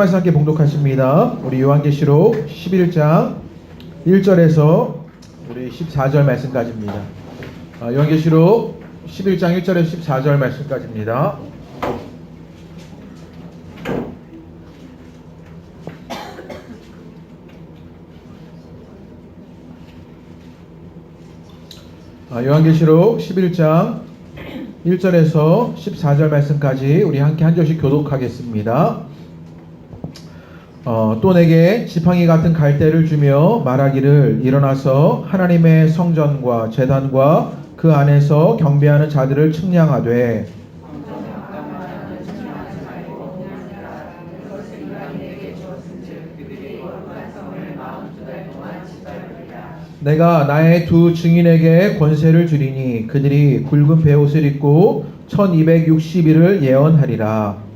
말씀 함께 봉독하십니다. 우리 요한계시록 11장 1절에서 우리 14절 말씀까지입니다. 요한계시록 11장 1절에서 14절 말씀까지입니다. 요한계시록 11장 1절에서 14절 말씀까지 우리 함께 한 절씩 교독하겠습니다. 또 내게 지팡이 같은 갈대를 주며 말하기를 일어나서 하나님의 성전과 제단과 그 안에서 경배하는 자들을 측량하되 내가 나의 두 증인에게 권세를 주리니 그들이 굵은 베옷을 입고 1260일을 예언하리라.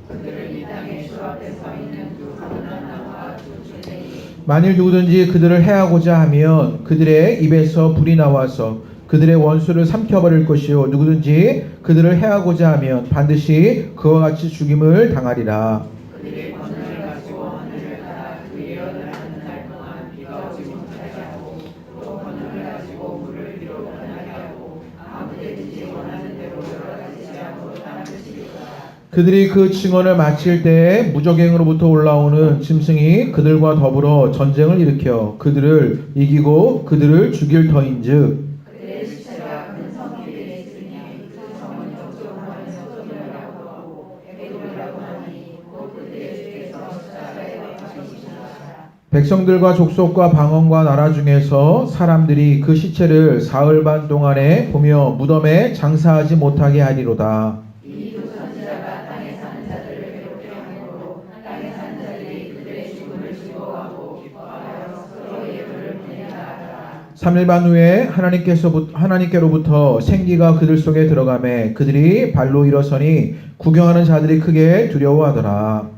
만일 누구든지 그들을 해하고자 하면 그들의 입에서 불이 나와서 그들의 원수를 삼켜버릴 것이요 누구든지 그들을 해하고자 하면 반드시 그와 같이 죽임을 당하리라. 그들이 그 증언을 마칠 때에 무적행으로부터 올라오는 짐승이 그들과 더불어 전쟁을 일으켜 그들을 이기고 그들을 죽일 터인즉 백성들과 족속과 방언과 나라 중에서 사람들이 그 시체를 사흘 반 동안에 보며 무덤에 장사하지 못하게 하리로다. 3일 반 후에 하나님께로부터 생기가 그들 속에 들어가매 그들이 발로 일어서니 구경하는 자들이 크게 두려워하더라.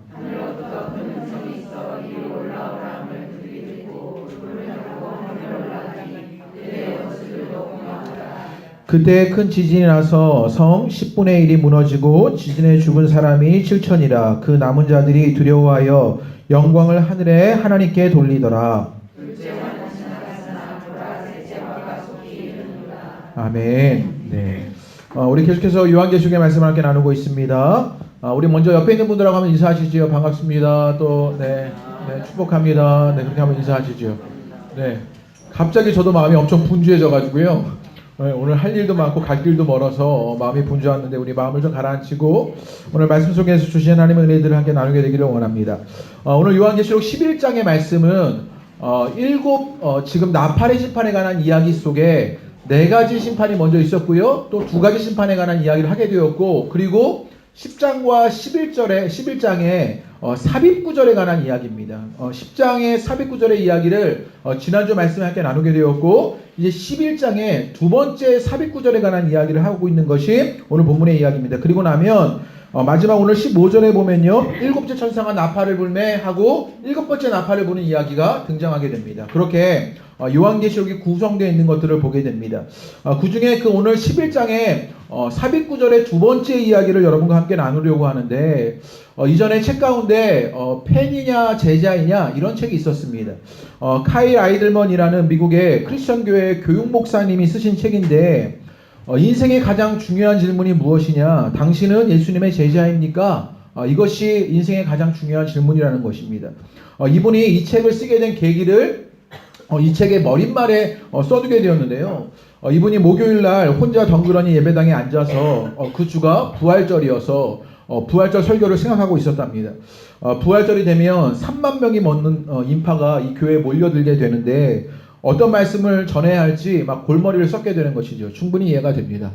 그때 큰 지진이 나서 성 10분의 1이 무너지고 지진에 죽은 사람이 7천이라. 그 남은 자들이 두려워하여 영광을 하늘에 하나님께 돌리더라. 아멘. 네. 우리 계속해서 요한계시록의 말씀을 함께 나누고 있습니다. 우리 먼저 옆에 있는 분들하고 한번 인사하시죠. 반갑습니다. 또 축복합니다. 네, 그렇게 한번 인사하시죠. 네. 갑자기 저도 마음이 엄청 분주해져 가지고요. 오늘 할 일도 많고 갈 길도 멀어서 마음이 분주했는데 우리 마음을 좀 가라앉히고 오늘 말씀 속에서 주신 하나님의 은혜들을 함께 나누게 되기를 원합니다. 오늘 요한계시록 11장의 말씀은 지금 나팔의 심판에 관한 이야기 속에 4가지 심판이 먼저 있었고요. 또 2가지 심판에 관한 이야기를 하게 되었고, 그리고 10장과 11장의 삽입구절에 관한 이야기입니다. 10장의 삽입구절의 이야기를 지난주 말씀에 함께 나누게 되었고, 이제 11장의 두 번째 삽입구절에 관한 이야기를 하고 있는 것이 오늘 본문의 이야기입니다. 그리고 나면 마지막 오늘 15절에 보면요, 7째 천사가 나팔을 불매 하고 7번째 나팔을 부는 이야기가 등장하게 됩니다. 그렇게 요한계시록이 구성되어 있는 것들을 보게 됩니다. 그 중에 그 오늘 11장의 삽입구절의 두 번째 이야기를 여러분과 함께 나누려고 하는데, 이전에 책 가운데 팬이냐 제자이냐 이런 책이 있었습니다. 카일 아이들먼이라는 미국의 크리스천 교회 교육 목사님이 쓰신 책인데, 인생의 가장 중요한 질문이 무엇이냐? 당신은 예수님의 제자입니까? 이것이 인생의 가장 중요한 질문이라는 것입니다. 이분이 이 책을 쓰게 된 계기를 이 책의 머릿말에 써두게 되었는데요. 이분이 목요일날 혼자 덩그러니 예배당에 앉아서 그 주가 부활절이어서 부활절 설교를 생각하고 있었답니다. 부활절이 되면 3만 명이 넘는 인파가 이 교회에 몰려들게 되는데 어떤 말씀을 전해야 할지 막 골머리를 썩게 되는 것이죠. 충분히 이해가 됩니다.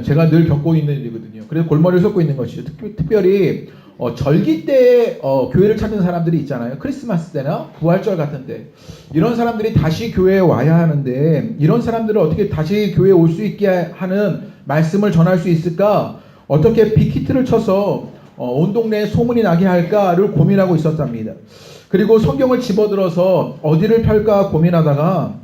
제가 늘 겪고 있는 일이거든요. 그래서 골머리를 썩고 있는 것이죠. 특별히 절기 때에 교회를 찾는 사람들이 있잖아요. 크리스마스 때나 부활절 같은 때. 이런 사람들이 다시 교회에 와야 하는데 이런 사람들을 어떻게 다시 교회에 올 수 있게 하는 말씀을 전할 수 있을까? 어떻게 빅히트를 쳐서 온 동네에 소문이 나게 할까를 고민하고 있었답니다. 그리고 성경을 집어들어서 어디를 펼까 고민하다가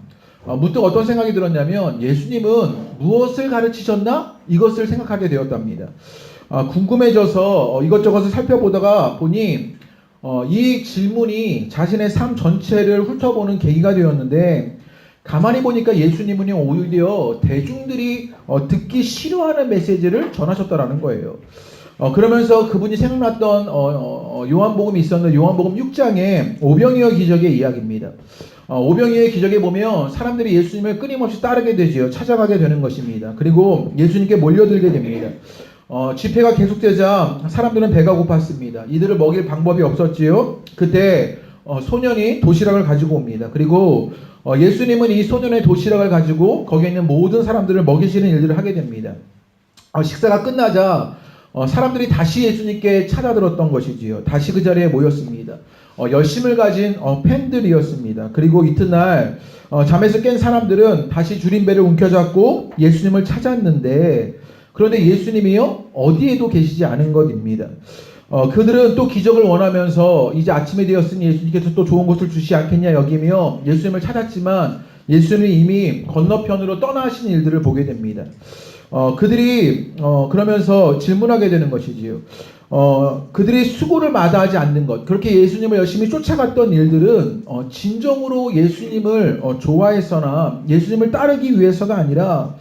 문득 어떤 생각이 들었냐면 예수님은 무엇을 가르치셨나? 이것을 생각하게 되었답니다. 궁금해져서 이것저것을 살펴보다가 보니 이 질문이 자신의 삶 전체를 훑어보는 계기가 되었는데 가만히 보니까 예수님은 오히려 대중들이 듣기 싫어하는 메시지를 전하셨다라는 거예요. 그러면서 그분이 생각났던 요한복음이 있었는데 요한복음 6장에 오병이어 기적의 이야기입니다. 오병이어의 기적에 보면 사람들이 예수님을 끊임없이 따르게 되지요. 찾아가게 되는 것입니다. 그리고 예수님께 몰려들게 됩니다. 집회가 계속되자 사람들은 배가 고팠습니다. 이들을 먹일 방법이 없었지요. 그때 소년이 도시락을 가지고 옵니다. 그리고 예수님은 이 소년의 도시락을 가지고 거기에 있는 모든 사람들을 먹이시는 일들을 하게 됩니다. 식사가 끝나자 사람들이 다시 예수님께 찾아들었던 것이지요. 다시 그 자리에 모였습니다. 열심을 가진 팬들이었습니다. 그리고 이튿날 잠에서 깬 사람들은 다시 줄임배를 움켜잡고 예수님을 찾았는데 그런데 예수님이요 어디에도 계시지 않은 것입니다. 그들은 또 기적을 원하면서 이제 아침이 되었으니 예수님께서 또 좋은 것을 주시지 않겠냐 여기며 예수님을 찾았지만 예수님이 이미 건너편으로 떠나신 일들을 보게 됩니다. 그들이 그러면서 질문하게 되는 것이지요. 그들이 수고를 마다하지 않는 것, 그렇게 예수님을 열심히 쫓아갔던 일들은 진정으로 예수님을 좋아해서나 예수님을 따르기 위해서가 아니라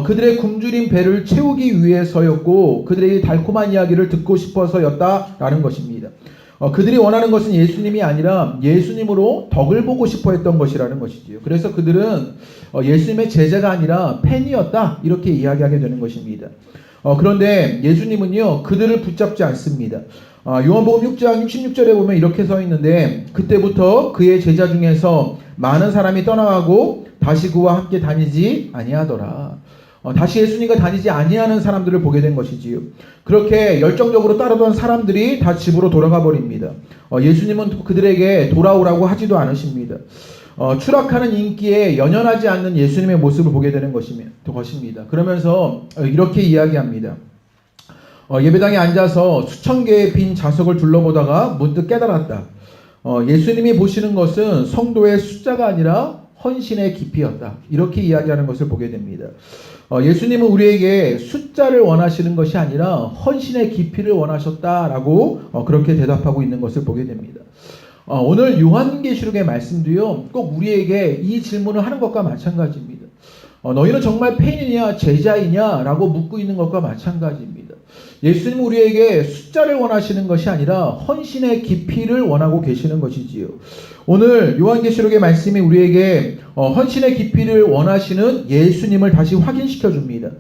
그들의 굶주린 배를 채우기 위해서였고 그들에게 달콤한 이야기를 듣고 싶어서였다라는 것입니다. 그들이 원하는 것은 예수님이 아니라 예수님으로 덕을 보고 싶어 했던 것이라는 것이지요. 그래서 그들은 예수님의 제자가 아니라 팬이었다 이렇게 이야기하게 되는 것입니다. 그런데 예수님은요 그들을 붙잡지 않습니다. 요한복음 6장 66절에 보면 이렇게 써 있는데 그때부터 그의 제자 중에서 많은 사람이 떠나가고 다시 그와 함께 다니지 아니하더라. 다시 예수님과 다니지 아니하는 사람들을 보게 된 것이지요. 그렇게 열정적으로 따르던 사람들이 다 집으로 돌아가 버립니다. 예수님은 그들에게 돌아오라고 하지도 않으십니다. 추락하는 인기에 연연하지 않는 예수님의 모습을 보게 되는 것입니다. 그러면서 이렇게 이야기합니다. 예배당에 앉아서 수천 개의 빈 좌석을 둘러보다가 문득 깨달았다. 예수님이 보시는 것은 성도의 숫자가 아니라 헌신의 깊이였다. 이렇게 이야기하는 것을 보게 됩니다. 예수님은 우리에게 숫자를 원하시는 것이 아니라 헌신의 깊이를 원하셨다라고 그렇게 대답하고 있는 것을 보게 됩니다. 오늘 요한계시록의 말씀도요, 꼭 우리에게 이 질문을 하는 것과 마찬가지입니다. 너희는 정말 팬이냐 제자이냐 라고 묻고 있는 것과 마찬가지입니다. 예수님은 우리에게 숫자를 원하시는 것이 아니라 헌신의 깊이를 원하고 계시는 것이지요. 오늘 요한계시록의 말씀이 우리에게 헌신의 깊이를 원하시는 예수님을 다시 확인시켜 줍니다.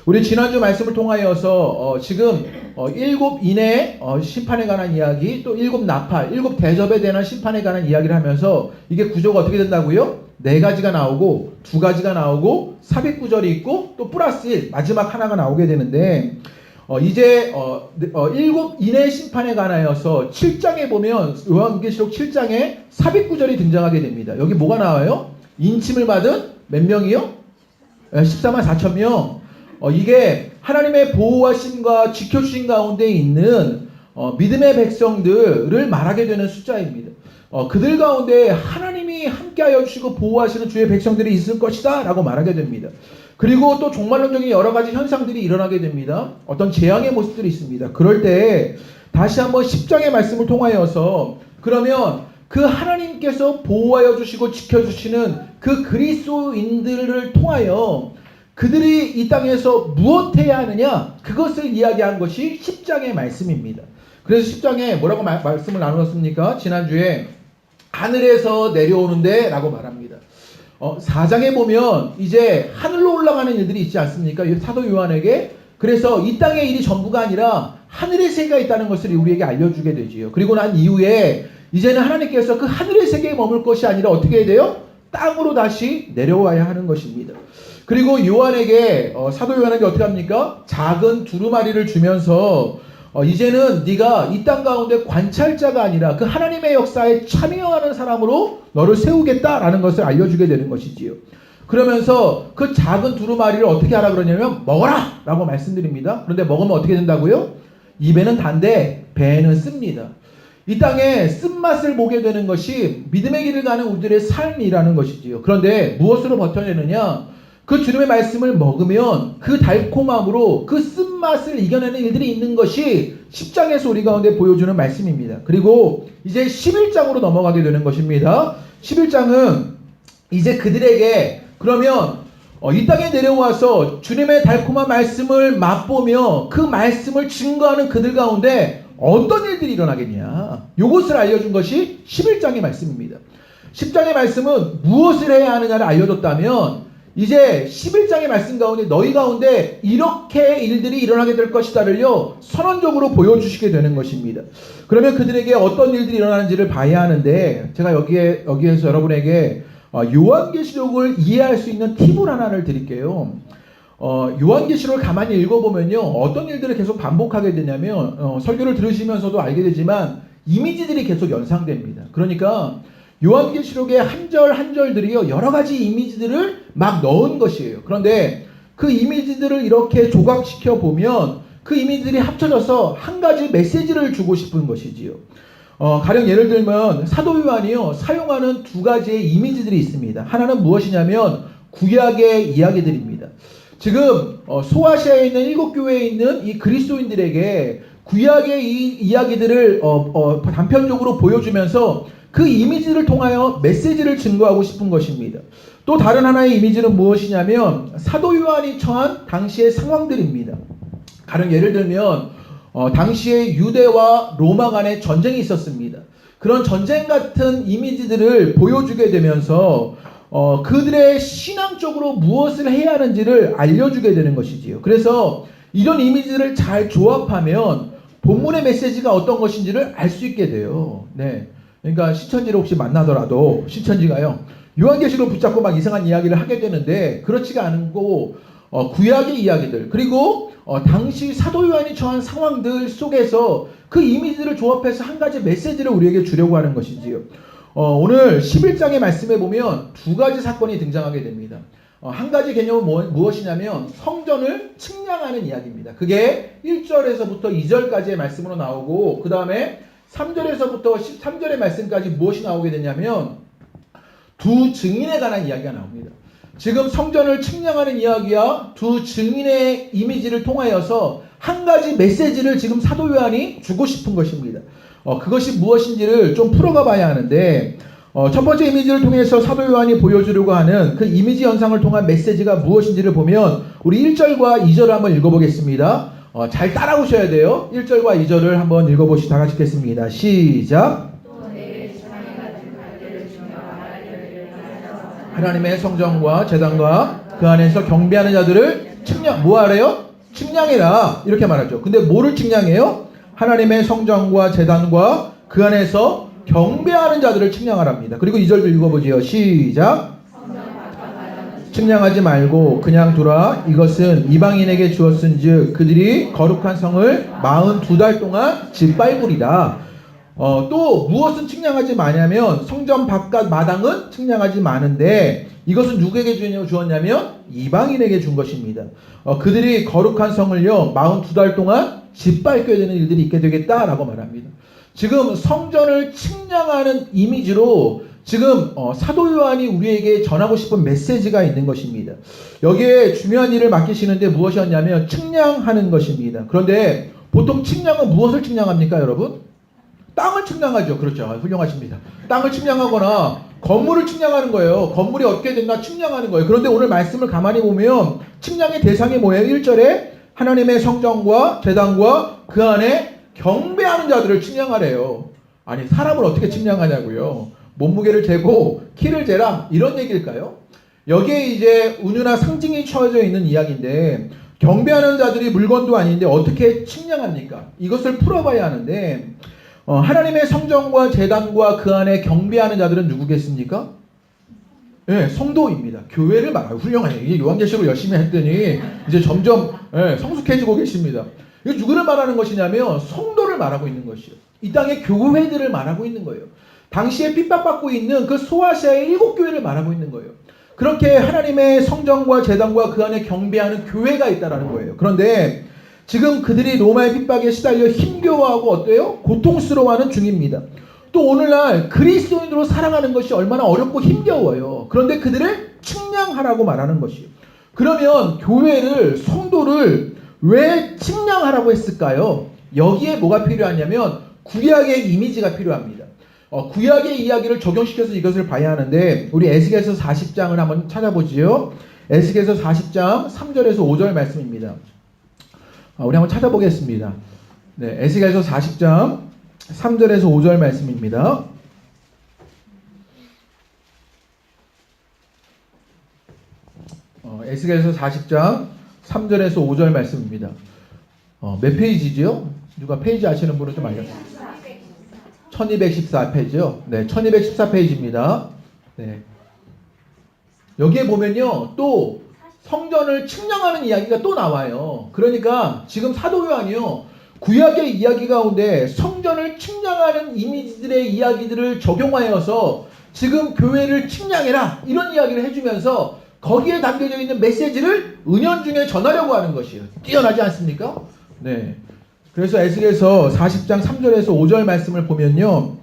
우리 지난주 말씀을 통하여서 지금 7인의 심판에 관한 이야기, 또 7나팔, 7대접에 대한 심판에 관한 이야기를 하면서 이게 구조가 어떻게 된다고요? 4가지가 나오고 2가지가 나오고 삽입구절이 있고 또 플러스 1 마지막 하나가 나오게 되는데 이제 7인의 심판에 관하여서 7장에 보면 요한계시록 7장에 삽입구절이 등장하게 됩니다. 여기 뭐가 나와요? 인침을 받은 몇 명이요? 14만 4천 명. 이게 하나님의 보호하심과 지켜주신 가운데 있는 믿음의 백성들을 말하게 되는 숫자입니다. 그들 가운데 하나님이 함께하여 주시고 보호하시는 주의 백성들이 있을 것이다 라고 말하게 됩니다. 그리고 또 종말론적인 여러 가지 현상들이 일어나게 됩니다. 어떤 재앙의 모습들이 있습니다. 그럴 때 다시 한번 10장의 말씀을 통하여서 그러면 그 하나님께서 보호하여 주시고 지켜주시는 그 그리스도인들을 통하여 그들이 이 땅에서 무엇해야 하느냐 그것을 이야기한 것이 10장의 말씀입니다. 그래서 10장에 뭐라고 말씀을 나누었습니까? 지난주에 하늘에서 내려오는데 라고 말합니다. 4장에 보면 이제 하늘로 올라가는 일들이 있지 않습니까? 사도 요한에게. 그래서 이 땅의 일이 전부가 아니라 하늘의 세계가 있다는 것을 우리에게 알려주게 되지요. 그리고 난 이후에 이제는 하나님께서 그 하늘의 세계에 머물 것이 아니라 어떻게 해야 돼요? 땅으로 다시 내려와야 하는 것입니다. 그리고 요한에게 사도 요한에게 어떻게 합니까? 작은 두루마리를 주면서 이제는 네가 이 땅 가운데 관찰자가 아니라 그 하나님의 역사에 참여하는 사람으로 너를 세우겠다라는 것을 알려주게 되는 것이지요. 그러면서 그 작은 두루마리를 어떻게 하라 그러냐면 먹어라 라고 말씀드립니다. 그런데 먹으면 어떻게 된다고요? 입에는 단데 배에는 씁니다. 이 땅에 쓴맛을 보게 되는 것이 믿음의 길을 가는 우리들의 삶이라는 것이지요. 그런데 무엇으로 버텨내느냐? 그 주님의 말씀을 먹으면 그 달콤함으로 그 쓴맛을 이겨내는 일들이 있는 것이 10장에서 우리 가운데 보여주는 말씀입니다. 그리고 이제 11장으로 넘어가게 되는 것입니다. 11장은 이제 그들에게 그러면 이 땅에 내려와서 주님의 달콤한 말씀을 맛보며 그 말씀을 증거하는 그들 가운데 어떤 일들이 일어나겠냐, 이것을 알려준 것이 11장의 말씀입니다. 10장의 말씀은 무엇을 해야 하느냐를 알려줬다면 이제 11장의 말씀 가운데 너희 가운데 이렇게 일들이 일어나게 될 것이다를요 선언적으로 보여주시게 되는 것입니다. 그러면 그들에게 어떤 일들이 일어나는지를 봐야 하는데 제가 여기에서 여러분에게 요한계시록을 이해할 수 있는 팁을 하나를 드릴게요. 요한계시록을 가만히 읽어보면요 어떤 일들을 계속 반복하게 되냐면 설교를 들으시면서도 알게 되지만 이미지들이 계속 연상됩니다. 그러니까 요한계시록의 한 절 한 절들이요 여러 가지 이미지들을 막 넣은 것이에요. 그런데 그 이미지들을 이렇게 조각시켜 보면 그 이미지들이 합쳐져서 한 가지 메시지를 주고 싶은 것이지요. 가령 예를 들면 사도 요한이요 사용하는 두 가지의 이미지들이 있습니다. 하나는 무엇이냐면 구약의 이야기들입니다. 지금 소아시아에 있는 7교회에 있는 이 그리스도인들에게 구약의 이 이야기들을 단편적으로 보여주면서 그 이미지를 통하여 메시지를 증거하고 싶은 것입니다. 또 다른 하나의 이미지는 무엇이냐면 사도 요한이 처한 당시의 상황들입니다. 가령 예를 들면 당시에 유대와 로마 간의 전쟁이 있었습니다. 그런 전쟁 같은 이미지들을 보여주게 되면서 그들의 신앙적으로 무엇을 해야 하는지를 알려주게 되는 것이지요. 그래서 이런 이미지를 잘 조합하면 본문의 메시지가 어떤 것인지를 알 수 있게 돼요. 네. 그러니까 신천지를 혹시 만나더라도 신천지가요 요한계시록 붙잡고 막 이상한 이야기를 하게 되는데 그렇지가 않고 구약의 이야기들 그리고 당시 사도 요한이 처한 상황들 속에서 그 이미지를 조합해서 한 가지 메시지를 우리에게 주려고 하는 것이지요. 오늘 11장의 말씀에 보면 두 가지 사건이 등장하게 됩니다. 한 가지 개념은 무엇이냐면 성전을 측량하는 이야기입니다. 그게 1절에서부터 2절까지의 말씀으로 나오고 그 다음에 3절에서부터 13절의 말씀까지 무엇이 나오게 되냐면 두 증인에 관한 이야기가 나옵니다. 지금 성전을 측량하는 이야기와 두 증인의 이미지를 통하여서 한 가지 메시지를 지금 사도 요한이 주고 싶은 것입니다. 그것이 무엇인지를 좀 풀어가 봐야 하는데 첫 번째 이미지를 통해서 사도 요한이 보여주려고 하는 그 이미지 현상을 통한 메시지가 무엇인지를 보면 우리 1절과 2절을 한번 읽어보겠습니다. 잘 따라오셔야 돼요. 1절과 2절을 한번 읽어보시다 같이 읽겠습니다. 시작. 하나님의 성전과 제단과 그 안에서 경배하는 자들을 뭐하래요? 측량해라 이렇게 말하죠. 근데 뭐를 측량해요? 하나님의 성전과 제단과 그 안에서 경배하는 자들을 측량하랍니다. 그리고 2절도 읽어보지요. 시작. 측량하지 말고 그냥 두라. 이것은 이방인에게 주었은즉 그들이 거룩한 성을 42달 동안 짓밟으리라. 또 무엇은 측량하지 마냐면 성전 바깥 마당은 측량하지 마는데 이것은 누구에게 주었냐면 이방인에게 준 것입니다. 그들이 거룩한 성을요 42달 동안 짓밟게 되는 일들이 있게 되겠다라고 말합니다. 지금 성전을 측량하는 이미지로 지금 사도 요한이 우리에게 전하고 싶은 메시지가 있는 것입니다. 여기에 중요한 일을 맡기시는데 무엇이었냐면 측량하는 것입니다. 그런데 보통 측량은 무엇을 측량합니까, 여러분? 땅을 측량하죠. 그렇죠. 훌륭하십니다. 땅을 측량하거나 건물을 측량하는 거예요. 건물이 어떻게 됐나 측량하는 거예요. 그런데 오늘 말씀을 가만히 보면 측량의 대상이 뭐예요? 1절에 하나님의 성전과 제단과 그 안에 경배하는 자들을 측량하래요. 아니 사람을 어떻게 측량하냐고요. 몸무게를 재고 키를 재라 이런 얘기일까요? 여기에 이제 은유나 상징이 처해져 있는 이야기인데 경배하는 자들이 물건도 아닌데 어떻게 측량합니까? 이것을 풀어봐야 하는데 하나님의 성전과 제단과 그 안에 경배하는 자들은 누구겠습니까? 네, 성도입니다. 교회를 말하고 훌륭하네요. 이게 요한계시록 열심히 했더니 이제 점점 성숙해지고 계십니다. 이거 누구를 말하는 것이냐면 성도를 말하고 있는 것이에요. 이 땅의 교회들을 말하고 있는 거예요. 당시에 핍박받고 있는 그 소아시아의 7교회를 말하고 있는 거예요. 그렇게 하나님의 성전과 제단과 그 안에 경배하는 교회가 있다라는 거예요. 그런데 지금 그들이 로마의 핍박에 시달려 힘겨워하고 어때요? 고통스러워하는 중입니다. 또 오늘날 그리스도인으로 살아가는 것이 얼마나 어렵고 힘겨워요. 그런데 그들을 측량하라고 말하는 것이에요. 그러면 교회를, 성도를 왜 측량하라고 했을까요? 여기에 뭐가 필요하냐면 구약의 이미지가 필요합니다. 구약의 이야기를 적용시켜서 이것을 봐야 하는데 우리 에스겔서 40장을 한번 찾아보지요. 에스겔서 40장 3절에서 5절 말씀입니다. 우리 한번 찾아보겠습니다. 네, 에스겔서 40장 3절에서 5절 말씀입니다. 에스겔서 40장 3절에서 5절 말씀입니다. 몇 페이지지요? 누가 페이지 아시는 분은 좀 알려주세요. 1214페이지요. 네, 1214페이지입니다. 네. 여기에 보면요, 또 성전을 측량하는 이야기가 또 나와요. 그러니까 지금 사도 요한이요, 구약의 이야기 가운데 성전을 측량하는 이미지들의 이야기들을 적용하여서 지금 교회를 측량해라 이런 이야기를 해주면서 거기에 담겨져 있는 메시지를 은연중에 전하려고 하는 것이에요. 뛰어나지 않습니까? 네. 그래서 에스겔서 40장 3절에서 5절 말씀을 보면요,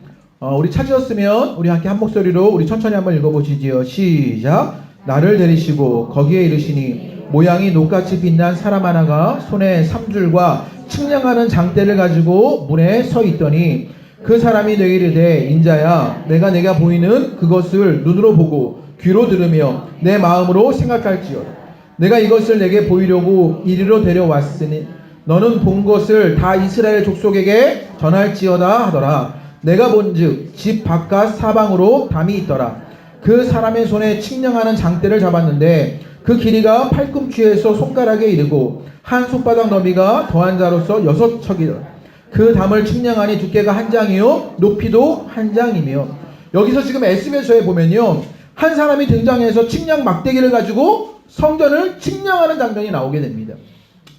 우리 찾으셨으면 우리 함께 한 목소리로 우리 천천히 한번 읽어보시지요. 시작. 나를 데리시고 거기에 이르시니 모양이 녹같이 빛난 사람 하나가 손에 삼줄과 측량하는 장대를 가지고 문에 서 있더니 그 사람이 내게 이르되 인자야 내가 보이는 그것을 눈으로 보고 귀로 들으며 내 마음으로 생각할지어다. 내가 이것을 내게 보이려고 이리로 데려왔으니 너는 본 것을 다 이스라엘 족속에게 전할지어다 하더라. 내가 본즉 집 바깥 사방으로 담이 있더라. 그 사람의 손에 측량하는 장대를 잡았는데 그 길이가 팔꿈치에서 손가락에 이르고 한 손바닥 너비가 더한 자로서 6척이더라. 그 담을 측량하니 두께가 한 장이요 높이도 한 장이며. 여기서 지금 에스겔서에 보면요, 한 사람이 등장해서 측량 막대기를 가지고 성전을 측량하는 장면이 나오게 됩니다.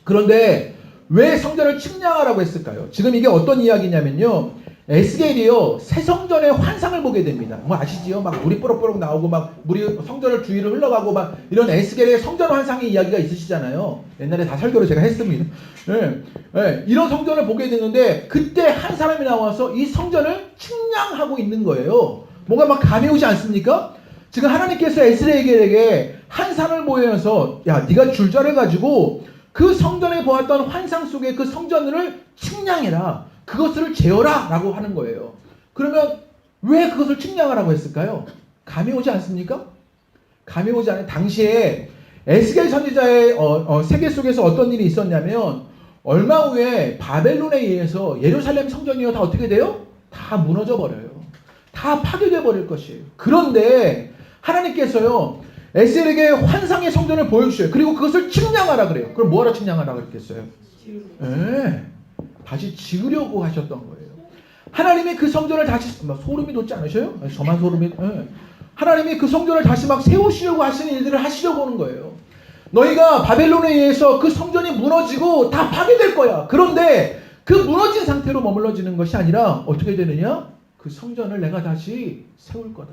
그런데 왜 성전을 측량하라고 했을까요? 지금 이게 어떤 이야기냐면요, 에스겔이요 새 성전의 환상을 보게 됩니다. 뭐 아시지요? 막 물이 뽀록뽀록 나오고 막 물이 성전을 주위로 흘러가고 막 이런 에스겔의 성전 환상의 이야기가 있으시잖아요. 옛날에 다 설교를 제가 했습니다. 네. 네. 이런 성전을 보게 되는데 그때 한 사람이 나와서 이 성전을 측량하고 있는 거예요. 뭔가 막 감이 오지 않습니까? 지금 하나님께서 에스겔에게 한 산을 보여서 야 네가 줄자를 가지고 그 성전에 보았던 환상 속에 그 성전을 측량해라. 그것을 재어라 라고 하는 거예요. 그러면 왜 그것을 측량하라고 했을까요? 감이 오지 않습니까? 감이 오지 않아요. 당시에 에스겔 선지자의 세계 속에서 어떤 일이 있었냐면 얼마 후에 바벨론에 의해서 예루살렘 성전이요 다 어떻게 돼요? 다 무너져 버려요. 다 파괴돼 버릴 것이에요. 그런데 하나님께서요 에스겔에게 환상의 성전을 보여주셔요. 그리고 그것을 측량하라 그래요. 그럼 뭐하러 측량하라 그랬겠어요? 네. 다시 지으려고 하셨던 거예요. 하나님이 그 성전을 다시 소름이 돋지 않으셔요? 저만 소름이. 네. 하나님이 그 성전을 다시 막 세우시려고 하시는 일들을 하시려고 하는 거예요. 너희가 바벨론에 의해서 그 성전이 무너지고 다 파괴될 거야. 그런데 그 무너진 상태로 머물러지는 것이 아니라 어떻게 되느냐? 그 성전을 내가 다시 세울 거다.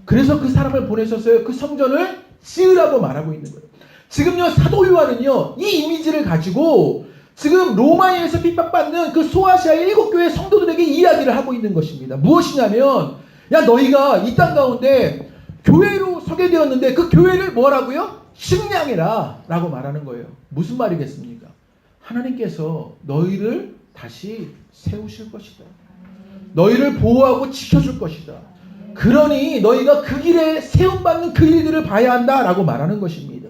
그래서 그 사람을 보내셨어요. 그 성전을 지으라고 말하고 있는 거예요. 지금요 사도 요한은요 이 이미지를 가지고 지금 로마에서 핍박받는 그 소아시아의 7교회 성도들에게 이야기를 하고 있는 것입니다. 무엇이냐면 야 너희가 이 땅 가운데 교회로 서게 되었는데 그 교회를 뭐라고요? 측량해라 라고 말하는 거예요. 무슨 말이겠습니까? 하나님께서 너희를 다시 세우실 것이다. 너희를 보호하고 지켜줄 것이다. 그러니 너희가 그 길에 세움받는 그 일들을 봐야 한다 라고 말하는 것입니다.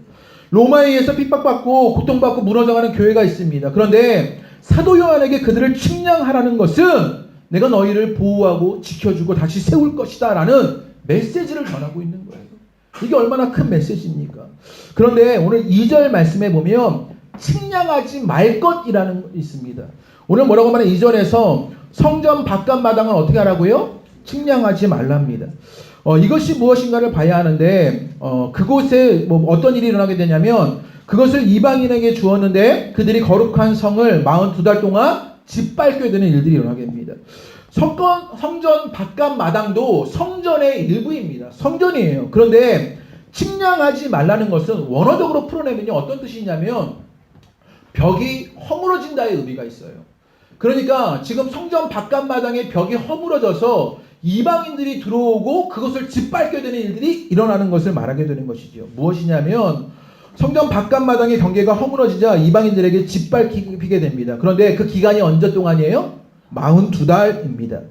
로마에 의해서 핍박받고 고통받고 무너져가는 교회가 있습니다. 그런데 사도 요한에게 그들을 측량하라는 것은 내가 너희를 보호하고 지켜주고 다시 세울 것이다 라는 메시지를 전하고 있는 거예요. 이게 얼마나 큰 메시지입니까? 그런데 오늘 2절 말씀에 보면 측량하지 말 것이라는 것이 있습니다. 오늘 뭐라고 말하면 2절에서 성전 바깥마당을 어떻게 하라고요? 측량하지 말랍니다. 이것이 무엇인가를 봐야 하는데 그곳에 뭐 어떤 일이 일어나게 되냐면 그것을 이방인에게 주었는데 그들이 거룩한 성을 42달 동안 짓밟게 되는 일들이 일어나게 됩니다. 성전 바깥 마당도 성전의 일부입니다. 성전이에요. 그런데 측량하지 말라는 것은 원어적으로 풀어내면요 어떤 뜻이냐면 벽이 허물어진다의 의미가 있어요. 그러니까 지금 성전 바깥 마당에 벽이 허물어져서 이방인들이 들어오고 그것을 짓밟게 되는 일들이 일어나는 것을 말하게 되는 것이죠. 무엇이냐면 성전 바깥마당의 경계가 허물어지자 이방인들에게 짓밟히게 됩니다. 그런데 그 기간이 언제 동안이에요? 42달입니다.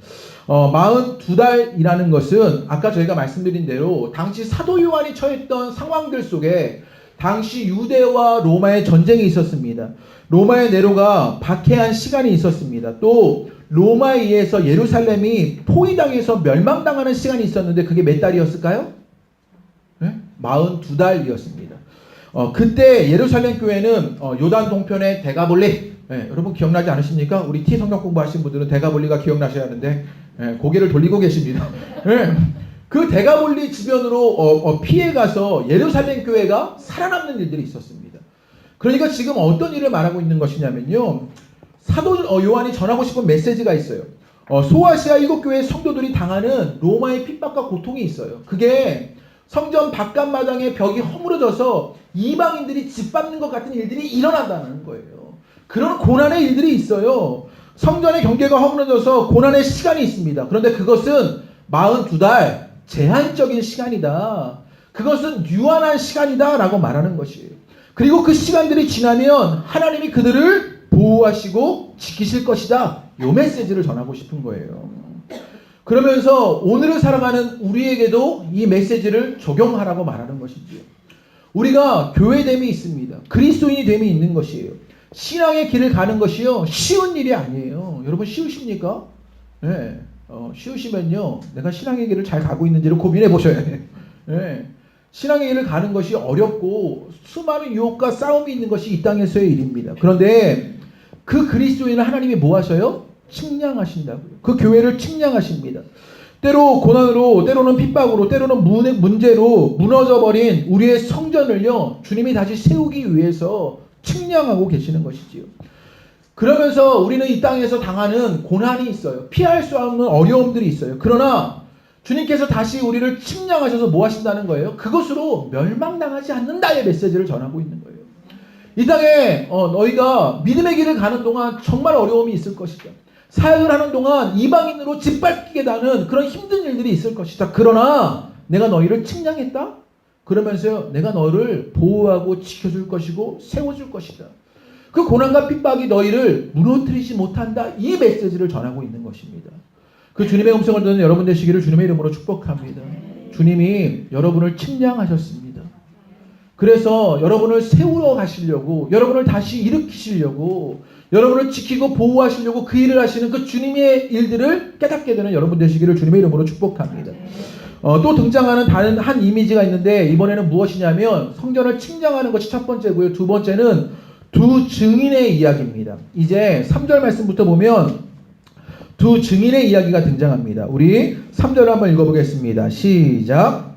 42달이라는 것은 아까 저희가 말씀드린 대로 당시 사도 요한이 처했던 상황들 속에 당시 유대와 로마의 전쟁이 있었습니다. 로마의 네로가 박해한 시간이 있었습니다. 또 로마에 의해서 예루살렘이 포위당해서 멸망당하는 시간이 있었는데 그게 몇 달이었을까요? 네? 42달이었습니다. 그때 예루살렘 교회는 요단 동편의 데가볼리, 여러분 기억나지 않으십니까? 우리 T 성경 공부하신 분들은 데가볼리가 기억나셔야 하는데 고개를 돌리고 계십니다. 그 데가볼리 주변으로 피해가서 예루살렘 교회가 살아남는 일들이 있었습니다. 그러니까 지금 어떤 일을 말하고 있는 것이냐면요, 사도 요한이 전하고 싶은 메시지가 있어요. 소아시아 7교회 성도들이 당하는 로마의 핍박과 고통이 있어요. 그게 성전 바깥마당의 벽이 허물어져서 이방인들이 짓밟는 것 같은 일들이 일어난다는 거예요. 그런 고난의 일들이 있어요. 성전의 경계가 허물어져서 고난의 시간이 있습니다. 그런데 그것은 42달 제한적인 시간이다. 그것은 유한한 시간이다 라고 말하는 것이에요. 그리고 그 시간들이 지나면 하나님이 그들을 보호하시고 지키실 것이다. 이 메시지를 전하고 싶은 거예요. 그러면서 오늘을 살아가는 우리에게도 이 메시지를 적용하라고 말하는 것이지요. 우리가 교회됨이 있습니다. 그리스도인이 됨이 있는 것이에요. 신앙의 길을 가는 것이요, 쉬운 일이 아니에요. 여러분 쉬우십니까? 네. 쉬우시면요, 내가 신앙의 길을 잘 가고 있는지를 고민해 보셔야 돼요. 네. 신앙의 길을 가는 것이 어렵고 수많은 유혹과 싸움이 있는 것이 이 땅에서의 일입니다. 그런데 그 그리스도인을 하나님이 뭐 하셔요? 측량하신다고요. 그 교회를 측량하십니다. 때로 고난으로, 때로는 핍박으로, 때로는 문제로 무너져버린 우리의 성전을요, 주님이 다시 세우기 위해서 측량하고 계시는 것이지요. 그러면서 우리는 이 땅에서 당하는 고난이 있어요. 피할 수 없는 어려움들이 있어요. 그러나 주님께서 다시 우리를 측량하셔서 뭐 하신다는 거예요? 그것으로 멸망당하지 않는다의 메시지를 전하고 있는 거예요. 이 땅에 너희가 믿음의 길을 가는 동안 정말 어려움이 있을 것이다. 사역을 하는 동안 이방인으로 짓밟히게 되는 그런 힘든 일들이 있을 것이다. 그러나 내가 너희를 측량했다? 그러면서 내가 너를 보호하고 지켜줄 것이고 세워줄 것이다. 그 고난과 핍박이 너희를 무너뜨리지 못한다. 이 메시지를 전하고 있는 것입니다. 그 주님의 음성을 듣는 여러분 되시기를 주님의 이름으로 축복합니다. 주님이 여러분을 측량하셨습니다. 그래서 여러분을 세우러 가시려고, 여러분을 다시 일으키시려고, 여러분을 지키고 보호하시려고 그 일을 하시는 그 주님의 일들을 깨닫게 되는 여러분 되시기를 주님의 이름으로 축복합니다. 또 등장하는 다른 한 이미지가 있는데 이번에는 무엇이냐면 성전을 측량하는 것이 첫 번째고요. 두 번째는 두 증인의 이야기입니다. 이제 3절 말씀부터 보면 두 증인의 이야기가 등장합니다. 우리 3절을 한번 읽어보겠습니다. 시작.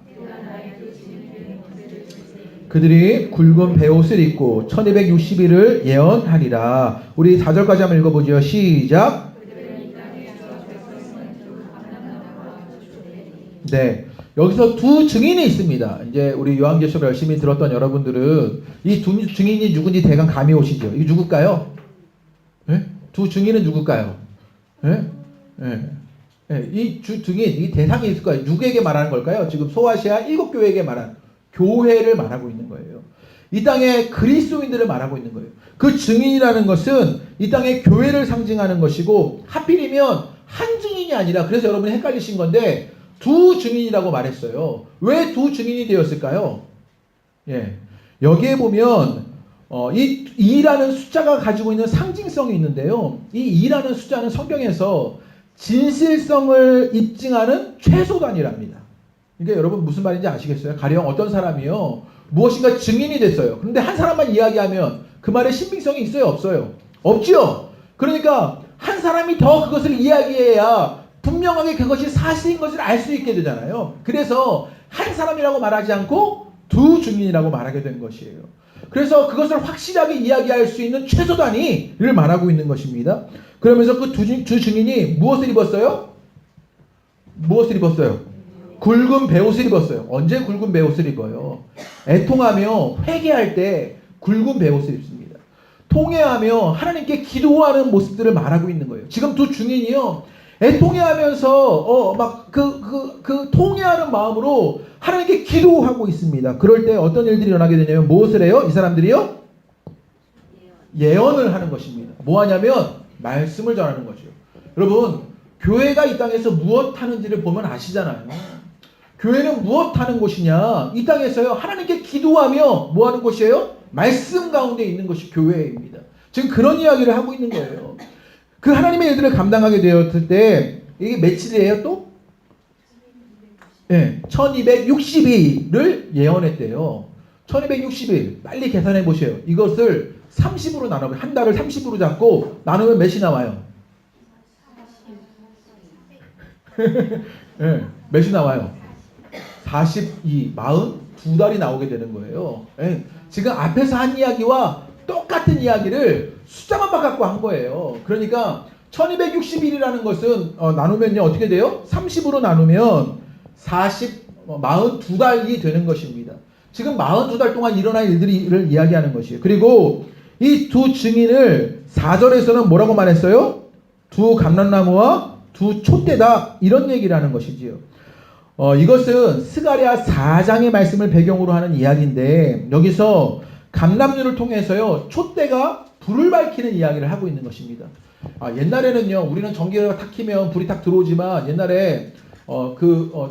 그들이 굵은 베옷을 입고 1260일을 예언하리라. 우리 4절까지 한번 읽어보죠. 시작. 네, 여기서 두 증인이 있습니다. 이제 우리 요한계시록 열심히 들었던 여러분들은 이 두 증인이 누군지 대강 감이 오시죠. 이게 누굴까요? 네? 두 증인은 누굴까요? 네? 네. 네. 이 증인, 이 대상이 있을 거예요. 누구에게 말하는 걸까요? 지금 소아시아 7교회에게 말한 교회를 말하고 있는 거예요. 이 땅의 그리스도인들을 말하고 있는 거예요. 그 증인이라는 것은 이 땅의 교회를 상징하는 것이고, 하필이면 한 증인이 아니라, 그래서 여러분이 헷갈리신 건데 두 증인이라고 말했어요. 왜 두 증인이 되었을까요? 예, 여기에 보면 이 2라는 숫자가 가지고 있는 상징성이 있는데요. 이 2라는 숫자는 성경에서 진실성을 입증하는 최소단이랍니다. 그러니까 여러분 무슨 말인지 아시겠어요? 가령 어떤 사람이요, 무엇인가 증인이 됐어요. 그런데 한 사람만 이야기하면 그 말에 신빙성이 있어요? 없어요? 없죠? 그러니까 한 사람이 더 그것을 이야기해야 분명하게 그것이 사실인 것을 알 수 있게 되잖아요. 그래서 한 사람이라고 말하지 않고 두 증인이라고 말하게 된 것이에요. 그래서 그것을 확실하게 이야기할 수 있는 최소 단위를 말하고 있는 것입니다. 그러면서 그 두 증인이 무엇을 입었어요? 무엇을 입었어요? 굵은 베옷을 입었어요. 언제 굵은 베옷을 입어요? 애통하며 회개할 때 굵은 베옷을 입습니다. 통회하며 하나님께 기도하는 모습들을 말하고 있는 거예요. 지금 두 증인이요, 애통해하면서 막 그 통해하는 마음으로 하나님께 기도하고 있습니다. 그럴 때 어떤 일들이 일어나게 되냐면 무엇을 해요? 이 사람들이요? 예언을 하는 것입니다. 뭐 하냐면 말씀을 전하는 거죠. 여러분, 교회가 이 땅에서 무엇 하는지를 보면 아시잖아요. 교회는 무엇 하는 곳이냐? 이 땅에서요, 하나님께 기도하며 뭐 하는 곳이에요? 말씀 가운데 있는 것이 교회입니다. 지금 그런 이야기를 하고 있는 거예요. 그 하나님의 일들을 감당하게 되었을 때 이게 며칠이에요 또? 네, 1260일을 예언했대요. 1260일 빨리 계산해 보세요. 이것을 30으로 나누면 한 달을 30으로 잡고 나누면 몇이 나와요? 네, 몇이 나와요? 42, 42달이 나오게 되는 거예요. 네, 지금 앞에서 한 이야기와 똑같은 이야기를 숫자만 바꿔 한 거예요. 그러니까 1260일이라는 것은 나누면요 어떻게 돼요? 30으로 나누면 42달이 되는 것입니다. 지금 42달 동안 일어난 일들을 이야기하는 것이에요. 그리고 이 두 증인을 4절에서는 뭐라고 말했어요? 두 감람나무와 두 촛대다 이런 얘기를 하는 것이지요. 이것은 스가랴 4장의 말씀을 배경으로 하는 이야기인데 여기서 감람류를 통해서요 촛대가 불을 밝히는 이야기를 하고 있는 것입니다. 옛날에는요 우리는 전기가 탁 켜면 불이 탁 들어오지만 옛날에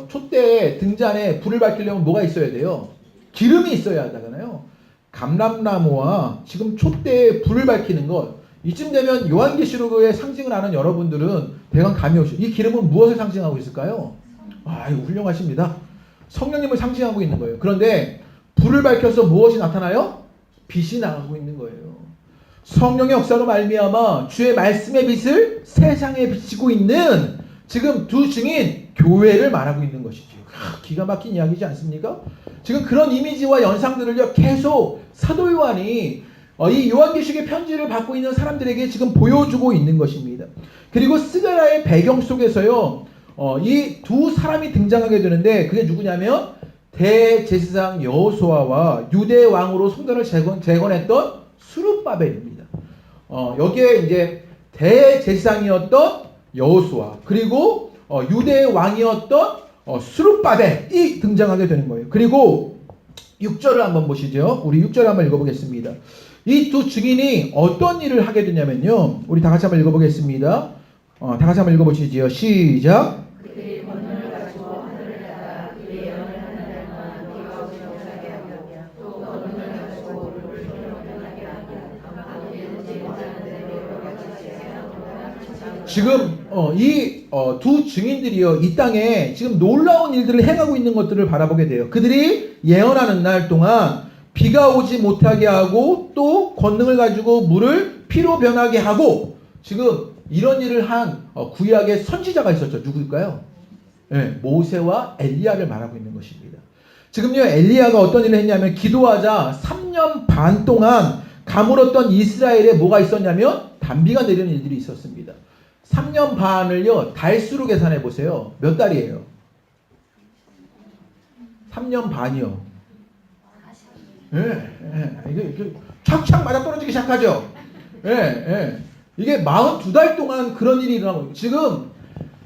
촛대 등잔에 불을 밝히려면 뭐가 있어야 돼요? 기름이 있어야 하잖아요. 감람나무와 지금 촛대에 불을 밝히는 것 이쯤 되면 요한계시록의 상징을 아는 여러분들은 대강 감이 오시죠. 이 기름은 무엇을 상징하고 있을까요? 이거 훌륭하십니다. 성령님을 상징하고 있는 거예요. 그런데 불을 밝혀서 무엇이 나타나요? 빛이 나가고 있는 거예요. 성령의 역사로 말미암아 주의 말씀의 빛을 세상에 비치고 있는 지금 두 증인 교회를 말하고 있는 것이죠. 기가 막힌 이야기지 않습니까? 지금 그런 이미지와 연상들을요 계속 사도 요한이 이 요한계시록의 편지를 받고 있는 사람들에게 지금 보여주고 있는 것입니다. 그리고 스가랴의 배경 속에서요 이 두 사람이 등장하게 되는데 그게 누구냐면 대제사장 여호수아와 유대 왕으로 성전을 재건했던 스룹바벨입니다. 여기에 이제 대제사장이었던 여호수아 그리고 유대 왕이었던 스룹바벨이 등장하게 되는 거예요. 그리고 6절을 한번 보시죠. 우리 6절을 한번 읽어보겠습니다. 이 두 증인이 어떤 일을 하게 되냐면요. 우리 다 같이 한번 읽어보겠습니다. 다 같이 한번 읽어보시죠. 시작. 지금 이 두 증인들이요 이 땅에 지금 놀라운 일들을 행하고 있는 것들을 바라보게 돼요. 그들이 예언하는 날 동안 비가 오지 못하게 하고 또 권능을 가지고 물을 피로 변하게 하고 지금 이런 일을 한 구약의 선지자가 있었죠. 누구일까요? 네, 모세와 엘리야를 말하고 있는 것입니다. 지금요 엘리야가 어떤 일을 했냐면 기도하자 3년 반 동안 가물었던 이스라엘에 뭐가 있었냐면 단비가 내리는 일들이 있었습니다. 3년 반을요 달수로 계산해 보세요. 몇 달이에요? 3년 반이요. 이게 착착 맞아떨어지기 시작하죠. 이게 42달 동안 그런 일이 일어나고 지금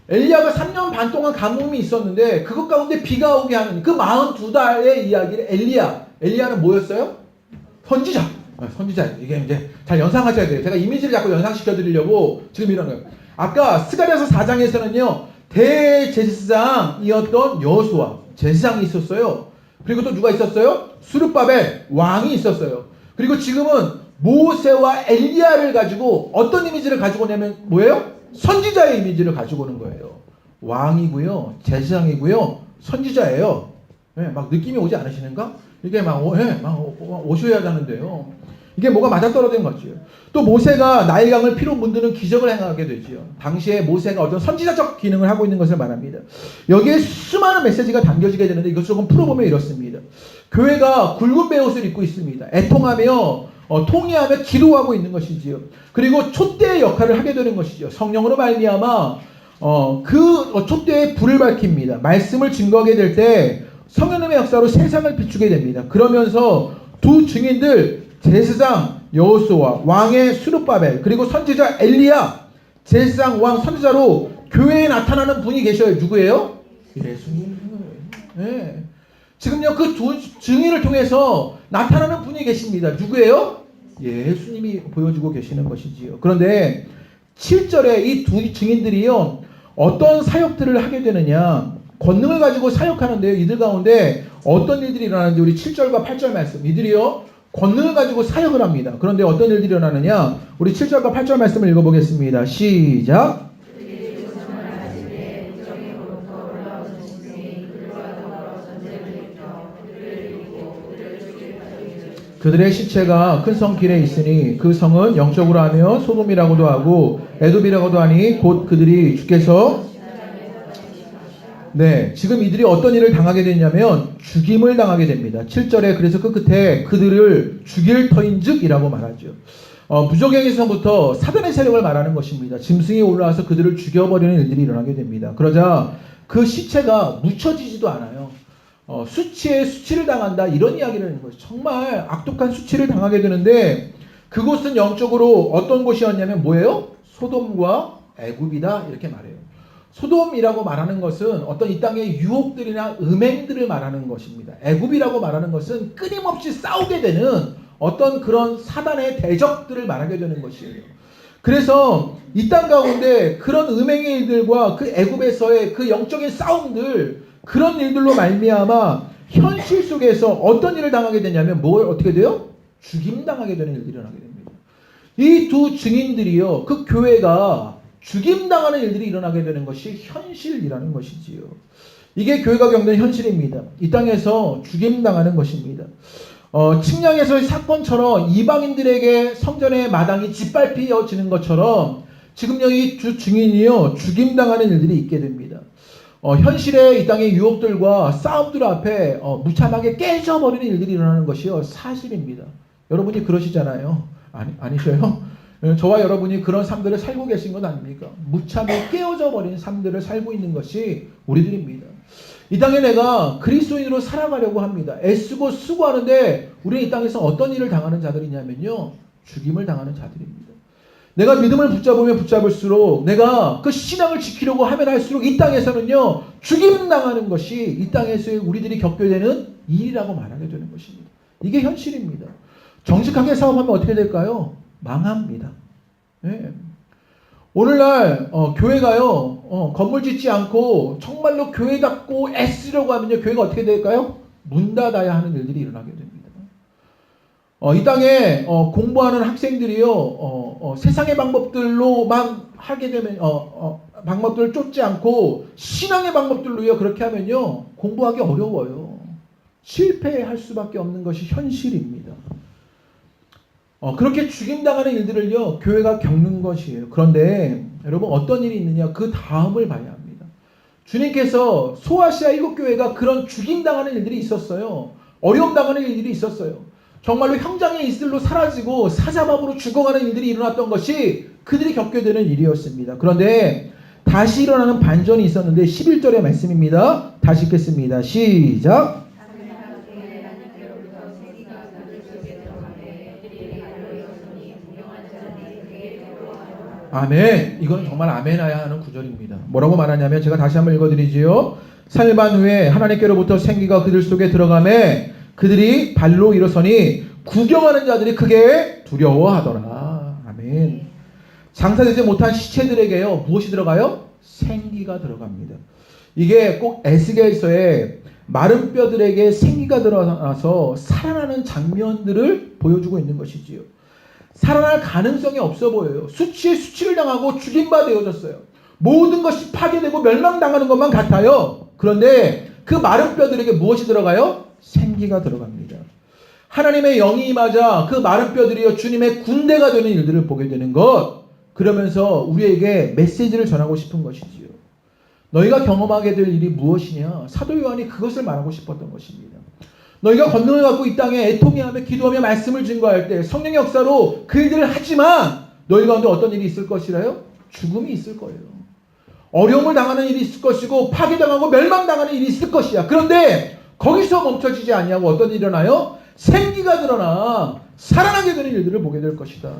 엘리야가 3년 반 동안 가뭄이 있었는데 그것 가운데 비가 오게 하는 그 42달의 이야기를 엘리야는 뭐였어요? 선지자. 이게 이제 잘 연상하셔야 돼요. 제가 이미지를 자꾸 연상시켜 드리려고 지금 이런 거예요. 아까 스가랴서 4장에서는요 대제사장이었던 여호수아 제사장이 있었어요. 그리고 또 누가 있었어요? 스룹바벨 왕이 있었어요. 그리고 지금은 모세와 엘리야를 가지고 어떤 이미지를 가지고 오냐면 뭐예요? 선지자의 이미지를 가지고 오는 거예요. 왕이고요 제사장이고요 선지자예요. 막 느낌이 오지 않으시는가? 이게 막 오셔야 하는데요. 이게 뭐가 맞아떨어진 거죠. 또 모세가 나일강을 피로 문드는 기적을 행하게 되지요. 당시에 모세가 어떤 선지자적 기능을 하고 있는 것을 말합니다. 여기에 수많은 메시지가 담겨지게 되는데 이것을 조금 풀어보면 이렇습니다. 교회가 굵은 베옷을 입고 있습니다. 애통하며 통회하며 기도하고 있는 것이지요. 그리고 촛대의 역할을 하게 되는 것이죠. 성령으로 말미암아 그 촛대에 불을 밝힙니다. 말씀을 증거하게 될 때 성령님의 역사로 세상을 비추게 됩니다. 그러면서 두 증인들 제사장 여호수아 왕의 스룹바벨 그리고 선지자 엘리야 제사장 왕 선지자로 교회에 나타나는 분이 계셔요. 누구예요? 예수님. 네. 지금요 그 두 증인을 통해서 나타나는 분이 계십니다. 누구예요? 예수님이 보여주고 계시는 것이지요. 그런데 7절에 이 두 증인들이요 어떤 사역들을 하게 되느냐, 권능을 가지고 사역하는데요. 이들 가운데 어떤 일들이 일어나는지 우리 7절과 8절 말씀, 이들이요 권능을 가지고 사역을 합니다. 그런데 어떤 일들이 일어나느냐, 우리 7절과 8절 말씀을 읽어보겠습니다. 시작. 그들의 시체가 큰 성 길에 있으니 그 성은 영적으로 하면 소돔이라고도 하고 에돔이라고도 하니 곧 그들이 주께서 지금 이들이 어떤 일을 당하게 됐냐면 죽임을 당하게 됩니다. 7절에 그래서 그 끝에 그들을 죽일 터인즉이라고 말하죠. 무적행에서부터 사단의 세력을 말하는 것입니다. 짐승이 올라와서 그들을 죽여버리는 일들이 일어나게 됩니다. 그러자 그 시체가 묻혀지지도 않아요. 수치에 수치를 당한다, 이런 이야기를 하는 거죠. 정말 악독한 수치를 당하게 되는데 그곳은 영적으로 어떤 곳이었냐면 뭐예요? 소돔과 애굽이다, 이렇게 말해요. 소돔이라고 말하는 것은 어떤 이 땅의 유혹들이나 음행들을 말하는 것입니다. 애굽이라고 말하는 것은 끊임없이 싸우게 되는 어떤 그런 사단의 대적들을 말하게 되는 것이에요. 그래서 이 땅 가운데 그런 음행의 일들과 그 애굽에서의 그 영적인 싸움들, 그런 일들로 말미암아 현실 속에서 어떤 일을 당하게 되냐면 어떻게 돼요? 죽임당하게 되는 일들이 일어나게 됩니다. 이 두 증인들이요, 그 교회가 죽임당하는 일들이 일어나게 되는 것이 현실이라는 것이지요. 이게 교회가 겪는 현실입니다. 이 땅에서 죽임당하는 것입니다. 침략에서의 사건처럼 이방인들에게 성전의 마당이 짓밟혀지는 것처럼 지금 여기 두 증인이요 죽임당하는 일들이 있게 됩니다. 현실의 이 땅의 유혹들과 싸움들 앞에 무참하게 깨져버리는 일들이 일어나는 것이요 사실입니다. 여러분이 그러시잖아요. 아니셔요? 저와 여러분이 그런 삶들을 살고 계신 건 아닙니까? 무참하게 깨어져 버린 삶들을 살고 있는 것이 우리들입니다. 이 땅에 내가 그리스도인으로 살아가려고 합니다. 애쓰고 수고하는데 우리 이 땅에서 어떤 일을 당하는 자들이냐면요 죽임을 당하는 자들입니다. 내가 믿음을 붙잡으면 붙잡을수록, 내가 그 신앙을 지키려고 하면 할수록 이 땅에서는요 죽임당하는 것이 이 땅에서의 우리들이 겪게 되는 일이라고 말하게 되는 것입니다. 이게 현실입니다. 정직하게 사업하면 어떻게 될까요? 망합니다. 네. 오늘날 교회가요 건물 짓지 않고 정말로 교회답고 애쓰려고 하면요 교회가 어떻게 될까요? 문 닫아야 하는 일들이 일어나게 됩니다. 이 땅에 공부하는 학생들이요 세상의 방법들로만 하게 되면 방법들을 쫓지 않고 신앙의 방법들로요 그렇게 하면요 공부하기 어려워요. 실패할 수밖에 없는 것이 현실입니다. 그렇게 죽임당하는 일들을요 교회가 겪는 것이에요. 그런데 여러분 어떤 일이 있느냐, 그 다음을 봐야 합니다. 주님께서 소아시아 7교회가 그런 죽임당하는 일들이 있었어요. 어려움 당하는 일들이 있었어요. 정말로 형장의 이슬로 사라지고 사자밥으로 죽어가는 일들이 일어났던 것이 그들이 겪게 되는 일이었습니다. 그런데 다시 일어나는 반전이 있었는데 11절의 말씀입니다. 다시 읽겠습니다. 시작. 아멘. 이건 정말 아멘해야 하는 구절입니다. 뭐라고 말하냐면 제가 다시 한번 읽어드리지요. 3일반 후에 하나님께로부터 생기가 그들 속에 들어가매 그들이 발로 일어서니 구경하는 자들이 크게 두려워하더라. 아멘. 장사되지 못한 시체들에게요 무엇이 들어가요? 생기가 들어갑니다. 이게 꼭 에스겔서에 마른 뼈들에게 생기가 들어가서 살아나는 장면들을 보여주고 있는 것이지요. 살아날 가능성이 없어 보여요. 수치에 수치를 당하고 죽임바 되어졌어요. 모든 것이 파괴되고 멸망당하는 것만 같아요. 그런데 그 마른 뼈들에게 무엇이 들어가요? 생기가 들어갑니다. 하나님의 영이 임하자 그 마른 뼈들이요 주님의 군대가 되는 일들을 보게 되는 것. 그러면서 우리에게 메시지를 전하고 싶은 것이지요. 너희가 경험하게 될 일이 무엇이냐? 사도 요한이 그것을 말하고 싶었던 것입니다. 너희가 권능을 갖고 이 땅에 애통해하며 기도하며 말씀을 증거할 때 성령의 역사로 그 일들을 하지만 너희 가운데 어떤 일이 있을 것이라요? 죽음이 있을 거예요. 어려움을 당하는 일이 있을 것이고 파괴당하고 멸망당하는 일이 있을 것이야. 그런데 거기서 멈춰지지 않냐고 어떤 일이 일어나요? 생기가 드러나 살아나게 되는 일들을 보게 될 것이다.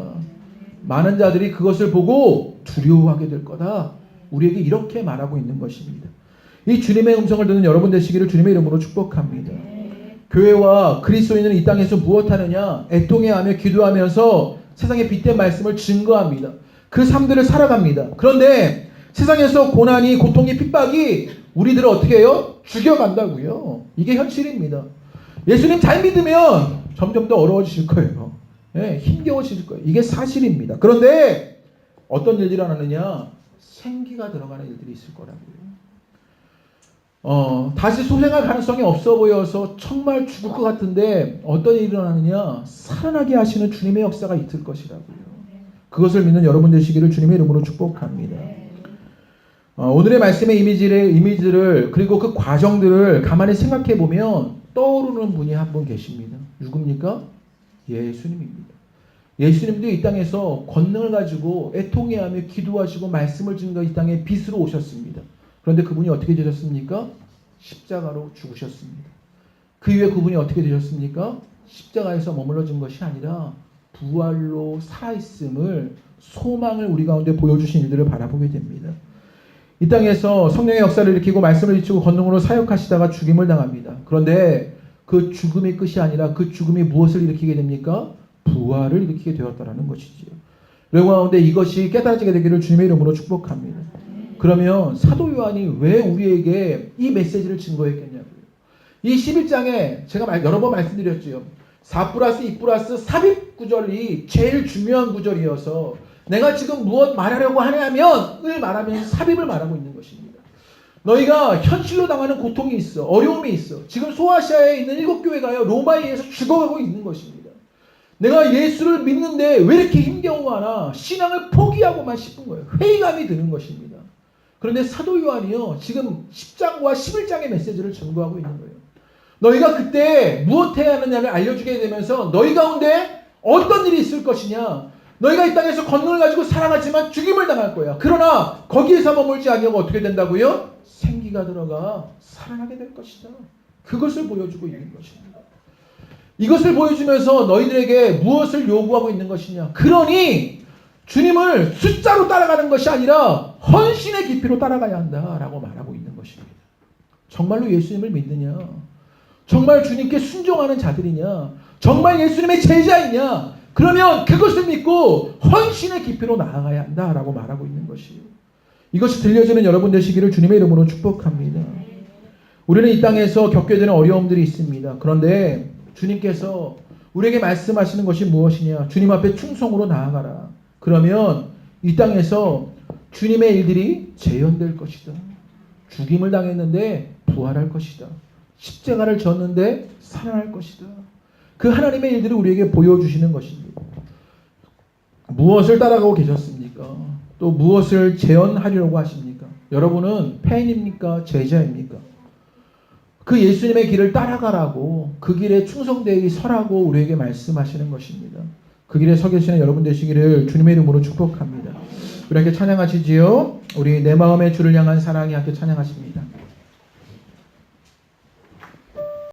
많은 자들이 그것을 보고 두려워하게 될 거다. 우리에게 이렇게 말하고 있는 것입니다. 이 주님의 음성을 듣는 여러분 되시기를 주님의 이름으로 축복합니다. 교회와 그리스도인은 이 땅에서 무엇하느냐? 애통해하며 기도하면서 세상의 빛된 말씀을 증거합니다. 그 삶들을 살아갑니다. 그런데 세상에서 고난이, 고통이, 핍박이 우리들을 어떻게 해요? 죽여간다고요. 이게 현실입니다. 예수님 잘 믿으면 점점 더 어려워지실 거예요. 네, 힘겨워지실 거예요. 이게 사실입니다. 그런데 어떤 일들이 일어나느냐? 생기가 들어가는 일들이 있을 거라고요. 다시 소생할 가능성이 없어 보여서 정말 죽을 것 같은데 어떤 일이 일어나느냐? 살아나게 하시는 주님의 역사가 있을 것이라고요. 그것을 믿는 여러분 되시기를 주님의 이름으로 축복합니다. 오늘의 말씀의 이미지를 그리고 그 과정들을 가만히 생각해 보면 떠오르는 분이 한 분 계십니다. 누굽니까? 예수님입니다. 예수님도 이 땅에서 권능을 가지고 애통해하며 기도하시고 말씀을 증거 이 땅에 빛으로 오셨습니다. 그런데 그분이 어떻게 되셨습니까? 십자가로 죽으셨습니다. 그 이후에 그분이 어떻게 되셨습니까? 십자가에서 머물러진 것이 아니라 부활로 살아있음을, 소망을 우리 가운데 보여주신 일들을 바라보게 됩니다. 이 땅에서 성령의 역사를 일으키고 말씀을 일으키고 권능으로 사역하시다가 죽임을 당합니다. 그런데 그 죽음이 끝이 아니라 그 죽음이 무엇을 일으키게 됩니까? 부활을 일으키게 되었다는 것이지요. 여러분 가운데 이것이 깨달아지게 되기를 주님의 이름으로 축복합니다. 그러면 사도 요한이 왜 우리에게 이 메시지를 증거했겠냐고요. 이 11장에 제가 여러 번 말씀드렸죠. 4+2+4 삽입 구절이 제일 중요한 구절이어서 내가 지금 무엇 말하려고 하냐면 말하면 삽입을 말하고 있는 것입니다. 너희가 현실로 당하는 고통이 있어. 어려움이 있어. 지금 소아시아에 있는 7교회가요. 로마에 의해서 죽어가고 있는 것입니다. 내가 예수를 믿는데 왜 이렇게 힘겨워하나? 신앙을 포기하고만 싶은 거예요. 회의감이 드는 것입니다. 그런데 사도 요한이요. 지금 10장과 11장의 메시지를 증거하고 있는 거예요. 너희가 그때 무엇 해야 하느냐를 알려주게 되면서 너희 가운데 어떤 일이 있을 것이냐? 너희가 이 땅에서 권능을 가지고 살아가지만 죽임을 당할 거야. 그러나 거기에서 머물지 아니하고 어떻게 된다고요? 생기가 들어가 살아나게 될 것이다. 그것을 보여주고 있는 것입니다. 이것을 보여주면서 너희들에게 무엇을 요구하고 있는 것이냐? 그러니 주님을 숫자로 따라가는 것이 아니라 헌신의 깊이로 따라가야 한다라고 말하고 있는 것입니다. 정말로 예수님을 믿느냐? 정말 주님께 순종하는 자들이냐? 정말 예수님의 제자이냐? 그러면 그것을 믿고 헌신의 깊이로 나아가야 한다라고 말하고 있는 것이에요. 이것이 들려지는 여러분 되시기를 주님의 이름으로 축복합니다. 우리는 이 땅에서 겪게 되는 어려움들이 있습니다. 그런데 주님께서 우리에게 말씀하시는 것이 무엇이냐? 주님 앞에 충성으로 나아가라. 그러면 이 땅에서 주님의 일들이 재현될 것이다. 죽임을 당했는데 부활할 것이다. 십자가를 졌는데 살아날 것이다. 그 하나님의 일들을 우리에게 보여주시는 것입니다. 무엇을 따라가고 계셨습니까? 또 무엇을 재현하려고 하십니까? 여러분은 팬입니까? 제자입니까? 그 예수님의 길을 따라가라고, 그 길에 충성되이 서라고 우리에게 말씀하시는 것입니다. 그 길에 서 계시는 여러분 되시기를 주님의 이름으로 축복합니다. 우리 함께 찬양하시지요. 우리 내 마음의 주를 향한 사랑이 함께 찬양하십니다.